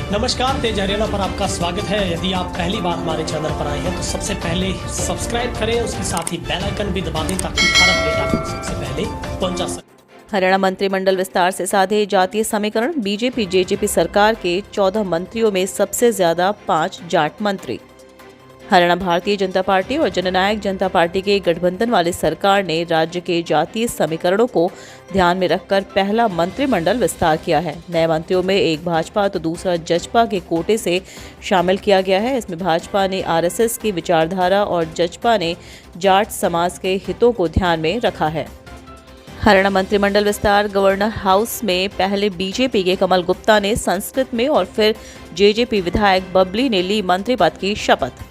नमस्कार, तेज हरियाणा पर आपका स्वागत है। यदि आप पहली बार हमारे चैनल पर आए हैं तो सबसे पहले सब्सक्राइब करें, उसके साथ ही बेल आइकन भी दबा दें ताकि हर अपडेट आपको सबसे पहले पहुंचा सके। हरियाणा मंत्रिमंडल विस्तार से साधे जातीय समीकरण। बीजेपी जेजेपी सरकार के 14 मंत्रियों में सबसे ज्यादा 5 जाट मंत्री। हरियाणा भारतीय जनता पार्टी और जननायक जनता पार्टी के गठबंधन वाली सरकार ने राज्य के जातीय समीकरणों को ध्यान में रखकर पहला मंत्रिमंडल विस्तार किया है। नए मंत्रियों में एक भाजपा तो दूसरा जजपा के कोटे से शामिल किया गया है। इसमें भाजपा ने आरएसएस की विचारधारा और जजपा ने जाट समाज के हितों को ध्यान में रखा है। हरियाणा मंत्रिमंडल विस्तार। गवर्नर हाउस में पहले बीजेपी के कमल गुप्ता ने संस्कृत में और फिर जेजेपी विधायक बबली ने ली मंत्री पद की शपथ।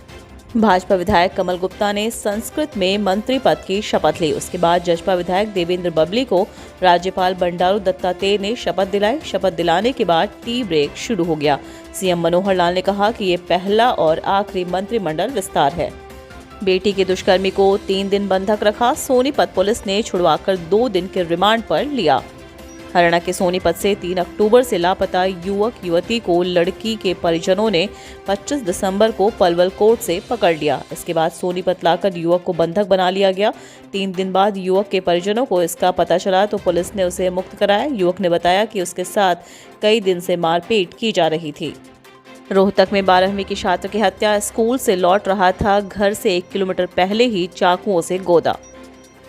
भाजपा विधायक कमल गुप्ता ने संस्कृत में मंत्री पद की शपथ ली। उसके बाद जजपा विधायक देवेंद्र बबली को राज्यपाल बंडारू दत्तात्रेय ने शपथ दिलाई। शपथ दिलाने के बाद टी ब्रेक शुरू हो गया। सीएम मनोहर लाल ने कहा कि ये पहला और आखिरी मंत्रिमंडल विस्तार है। बेटी के दुष्कर्मी को 3 दिन बंधक रखा। सोनीपत पुलिस ने छुड़वाकर 2 दिन के रिमांड पर लिया। हरियाणा के सोनीपत से 3 अक्टूबर से लापता युवक युवती को लड़की के परिजनों ने 25 दिसंबर को पलवल कोर्ट से पकड़ लिया। इसके बाद सोनीपत लाकर युवक को बंधक बना लिया गया। 3 दिन बाद युवक के परिजनों को इसका पता चला तो पुलिस ने उसे मुक्त कराया। युवक ने बताया कि उसके साथ कई दिन से मारपीट की जा रही थी। रोहतक में 12वीं की छात्र की हत्या। स्कूल से लौट रहा था, घर से 1 किलोमीटर पहले ही चाकुओं से गोदा।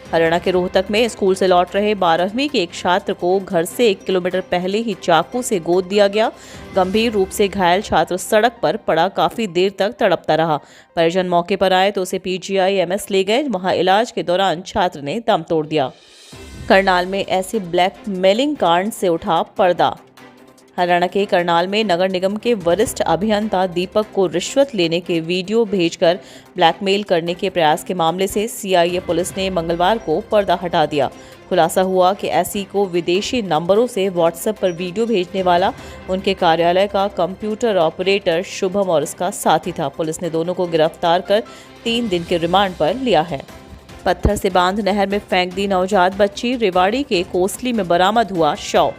हरियाणा के रोहतक में स्कूल से लौट रहे 12वीं के एक छात्र को घर से 1 किलोमीटर पहले ही चाकू से गोद दिया गया। गंभीर रूप से घायल छात्र सड़क पर पड़ा काफी देर तक तड़पता रहा। परिजन मौके पर आए तो उसे पीजीआई एमएस ले गए। वहां इलाज के दौरान छात्र ने दम तोड़ दिया। करनाल में ऐसे ब्लैकमेलिंग कांड से उठा पर्दा। हरियाणा के करनाल में नगर निगम के वरिष्ठ अभियंता दीपक को रिश्वत लेने के वीडियो भेजकर ब्लैकमेल करने के प्रयास के मामले से सीआईए पुलिस ने मंगलवार को पर्दा हटा दिया। खुलासा हुआ कि ऐसी को विदेशी नंबरों से व्हाट्सएप पर वीडियो भेजने वाला उनके कार्यालय का कंप्यूटर ऑपरेटर शुभम और उसका साथी था। पुलिस ने दोनों को गिरफ्तार कर 3 दिन के रिमांड पर लिया है। पत्थर से बांध नहर में फेंक दी नवजात बच्ची। रेवाड़ी के कोसली में बरामद हुआ शव।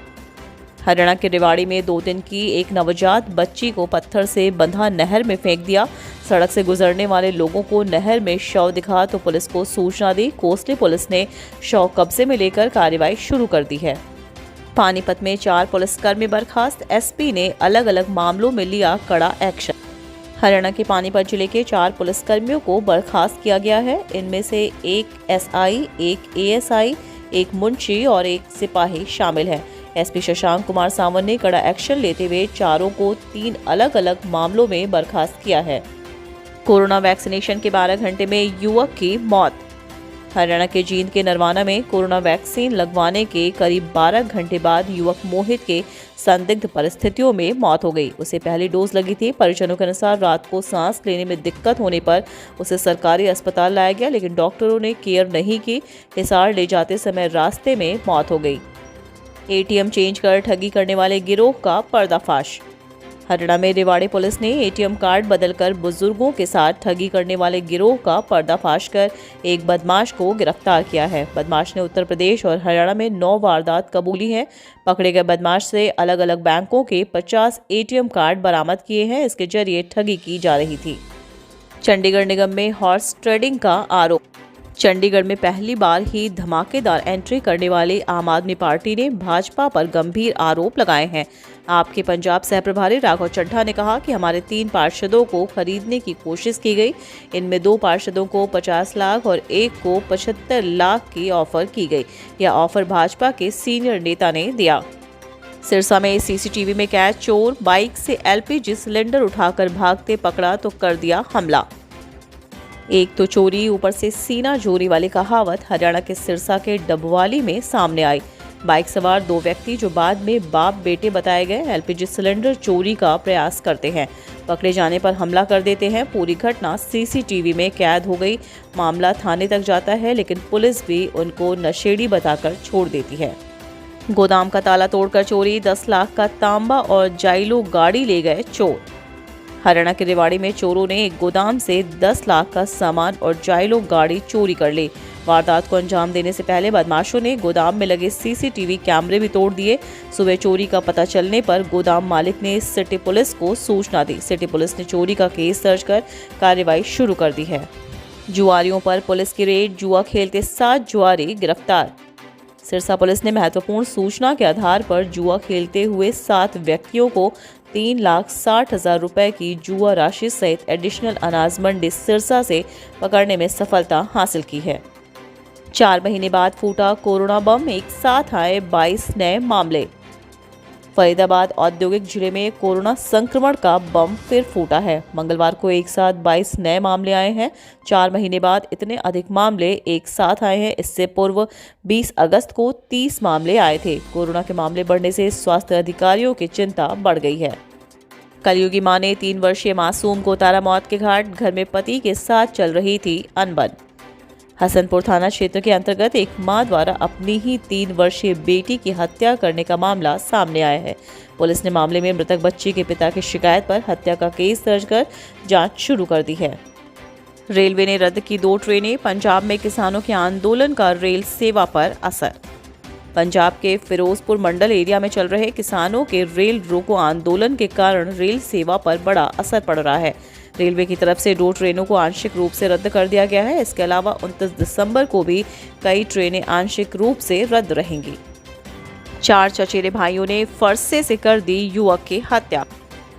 हरियाणा के रेवाड़ी में 2 दिन की एक नवजात बच्ची को पत्थर से बंधा नहर में फेंक दिया। सड़क से गुजरने वाले लोगों को नहर में शव दिखा तो पुलिस को सूचना दी। कोसली पुलिस ने शव कब्जे में लेकर कार्रवाई शुरू कर दी है। पानीपत में 4 पुलिसकर्मी बर्खास्त। एसपी ने अलग अलग मामलों में लिया कड़ा एक्शन। हरियाणा के पानीपत जिले के 4 पुलिसकर्मियों को बर्खास्त किया गया है। इनमें से एक एसआई, एक एएसआई, एक मुंशी और एक सिपाही शामिल है। एसपी शशांक कुमार सावंत ने कड़ा एक्शन लेते हुए चारों को 3 अलग अलग मामलों में बर्खास्त किया है। कोरोना वैक्सीनेशन के 12 घंटे में युवक की मौत। हरियाणा के जींद के नरवाना में कोरोना वैक्सीन लगवाने के करीब 12 घंटे बाद युवक मोहित के संदिग्ध परिस्थितियों में मौत हो गई। उसे पहली डोज लगी थी। परिजनों के अनुसार रात को सांस लेने में दिक्कत होने पर उसे सरकारी अस्पताल लाया गया, लेकिन डॉक्टरों ने केयर नहीं की। हिसार ले जाते समय रास्ते में मौत हो गई। एटीएम चेंज कर ठगी करने वाले गिरोह का पर्दाफाश। हरियाणा में रेवाड़ी पुलिस ने एटीएम कार्ड बदलकर बुजुर्गों के साथ ठगी करने वाले गिरोह का पर्दाफाश कर एक बदमाश को गिरफ्तार किया है। बदमाश ने उत्तर प्रदेश और हरियाणा में 9 वारदात कबूली हैं। पकड़े गए बदमाश से अलग अलग बैंकों के 50 एटीएम कार्ड बरामद किए हैं। इसके जरिए ठगी की जा रही थी। चंडीगढ़ निगम में हॉर्स ट्रेडिंग का आरोप। चंडीगढ़ में पहली बार ही धमाकेदार एंट्री करने वाले आम आदमी पार्टी ने भाजपा पर गंभीर आरोप लगाए हैं। आपके पंजाब सहप्रभारी राघव चड्ढा ने कहा कि हमारे 3 पार्षदों को खरीदने की कोशिश की गई। इनमें 2 पार्षदों को 50 लाख और 1 को 75 लाख की ऑफर की गई। यह ऑफर भाजपा के सीनियर नेता ने दिया। सिरसा में सीसीटीवी में कैद चोर बाइक से एलपीजी सिलेंडर उठाकर भागते पकड़ा तो कर दिया हमला। एक तो चोरी ऊपर से सीना जोरी वाली कहावत हरियाणा के सिरसा के डबवाली में सामने आई। बाइक सवार 2 व्यक्ति जो बाद में बाप बेटे बताए गए एलपीजी सिलेंडर चोरी का प्रयास करते हैं। पकड़े जाने पर हमला कर देते हैं। पूरी घटना सीसीटीवी में कैद हो गई। मामला थाने तक जाता है, लेकिन पुलिस भी उनको नशेड़ी बताकर छोड़ देती है। गोदाम का ताला तोड़कर चोरी। 10 लाख का तांबा और जाइलो गाड़ी ले गए चोर। हरियाणा के रेवाड़ी में चोरों ने एक गोदाम से 10 लाख का सामान और जाइलो गाड़ी चोरी कर ली। वारदात को अंजाम देने से पहले बदमाशों ने गोदाम में लगे सीसीटीवी कैमरे भी तोड़ दिए। सुबह चोरी का पता चलने पर गोदाम मालिक ने सिटी पुलिस को सूचना दी। सिटी पुलिस ने चोरी का केस दर्ज कर कार्रवाई शुरू कर दी है। जुआरियों पर पुलिस की रेड, जुआ खेलते 7 जुआरी गिरफ्तार। सिरसा पुलिस ने महत्वपूर्ण सूचना के आधार पर जुआ खेलते हुए 7 व्यक्तियों को 3,60,000 रुपए की जुआ राशि सहित एडिशनल अनाज मंडी सिरसा से पकड़ने में सफलता हासिल की है। 4 महीने बाद फूटा कोरोना बम, एक साथ आए 22 नए मामले। फरीदाबाद औद्योगिक जिले में कोरोना संक्रमण का बम फिर फूटा है। मंगलवार को एक साथ 22 नए मामले आए हैं। 4 महीने बाद इतने अधिक मामले एक साथ आए हैं। इससे पूर्व 20 अगस्त को 30 मामले आए थे। कोरोना के मामले बढ़ने से स्वास्थ्य अधिकारियों की चिंता बढ़ गई है। कलयुगी मां ने 3 वर्षीय मासूम को उतारा मौत के घाट। घर में पति के साथ चल रही थी अनबन। हसनपुर थाना क्षेत्र के अंतर्गत एक मां द्वारा अपनी ही 3 वर्षीय बेटी की हत्या करने का मामला सामने आया है। पुलिस ने मामले में मृतक बच्ची के पिता की शिकायत पर हत्या का केस दर्ज कर जांच शुरू कर दी है। रेलवे ने रद्द की 2 ट्रेनें। पंजाब में किसानों के आंदोलन का रेल सेवा पर असर। पंजाब के फिरोजपुर मंडल एरिया में चल रहे किसानों के रेल रोको आंदोलन के कारण रेल सेवा पर बड़ा असर पड़ रहा है। रेलवे की तरफ से 2 ट्रेनों को आंशिक रूप से रद्द कर दिया गया है। इसके अलावा 29 दिसंबर को भी कई ट्रेनें आंशिक रूप से रद्द रहेंगी। 4 चचेरे भाइयों ने फरसे से कर दी युवक की हत्या।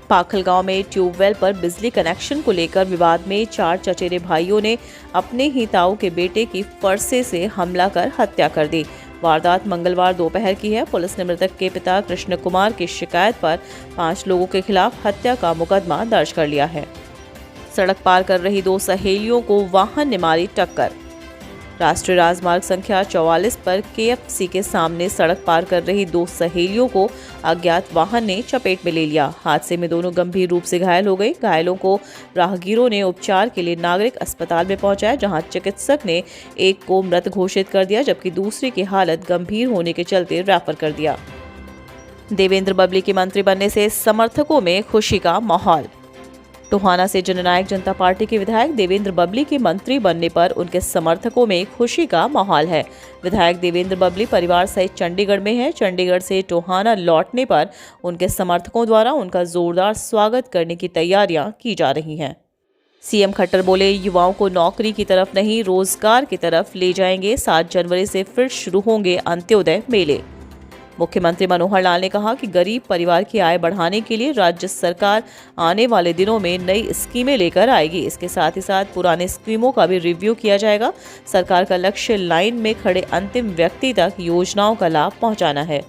पाखल गांव में ट्यूबवेल पर बिजली कनेक्शन को लेकर विवाद में 4 चचेरे भाइयों ने अपने ही ताऊ के बेटे की फरसे से हमला कर हत्या कर दी। वारदात मंगलवार दोपहर की है। पुलिस ने मृतक के पिता कृष्ण कुमार की शिकायत पर 5 लोगों के खिलाफ हत्या का मुकदमा दर्ज कर लिया है। सड़क पार कर रही 2 सहेलियों को वाहन ने मारी टक्कर। राष्ट्रीय राजमार्ग संख्या 44 पर KFC के सामने सड़क पार कर रही 2 सहेलियों को अज्ञात वाहन ने चपेट में ले लिया। हादसे में दोनों गंभीर रूप से घायल हो गए। घायलों को राहगीरों ने उपचार के लिए नागरिक अस्पताल में पहुंचाया, जहां चिकित्सक ने एक को मृत घोषित कर दिया, जबकि दूसरे की हालत गंभीर होने के चलते रेफर कर दिया। देवेंद्र बबली के मंत्री बनने से समर्थकों में खुशी का माहौल। टोहाना से जननायक जनता पार्टी के विधायक देवेंद्र बबली के मंत्री बनने पर उनके समर्थकों में खुशी का माहौल है। विधायक देवेंद्र बबली परिवार सहित चंडीगढ़ में हैं। चंडीगढ़ से टोहाना लौटने पर उनके समर्थकों द्वारा उनका जोरदार स्वागत करने की तैयारियां की जा रही हैं। सीएम खट्टर बोले, युवाओं को नौकरी की तरफ नहीं, रोजगार की तरफ ले जाएंगे। 7 जनवरी से फिर शुरू होंगे अंत्योदय मेले। मुख्यमंत्री मनोहर लाल ने कहा कि गरीब परिवार की आय बढ़ाने के लिए राज्य सरकार आने वाले दिनों में नई स्कीमें लेकर आएगी। इसके साथ ही साथ पुराने स्कीमों का भी रिव्यू किया जाएगा। सरकार का लक्ष्य लाइन में खड़े अंतिम व्यक्ति तक योजनाओं का लाभ पहुंचाना है।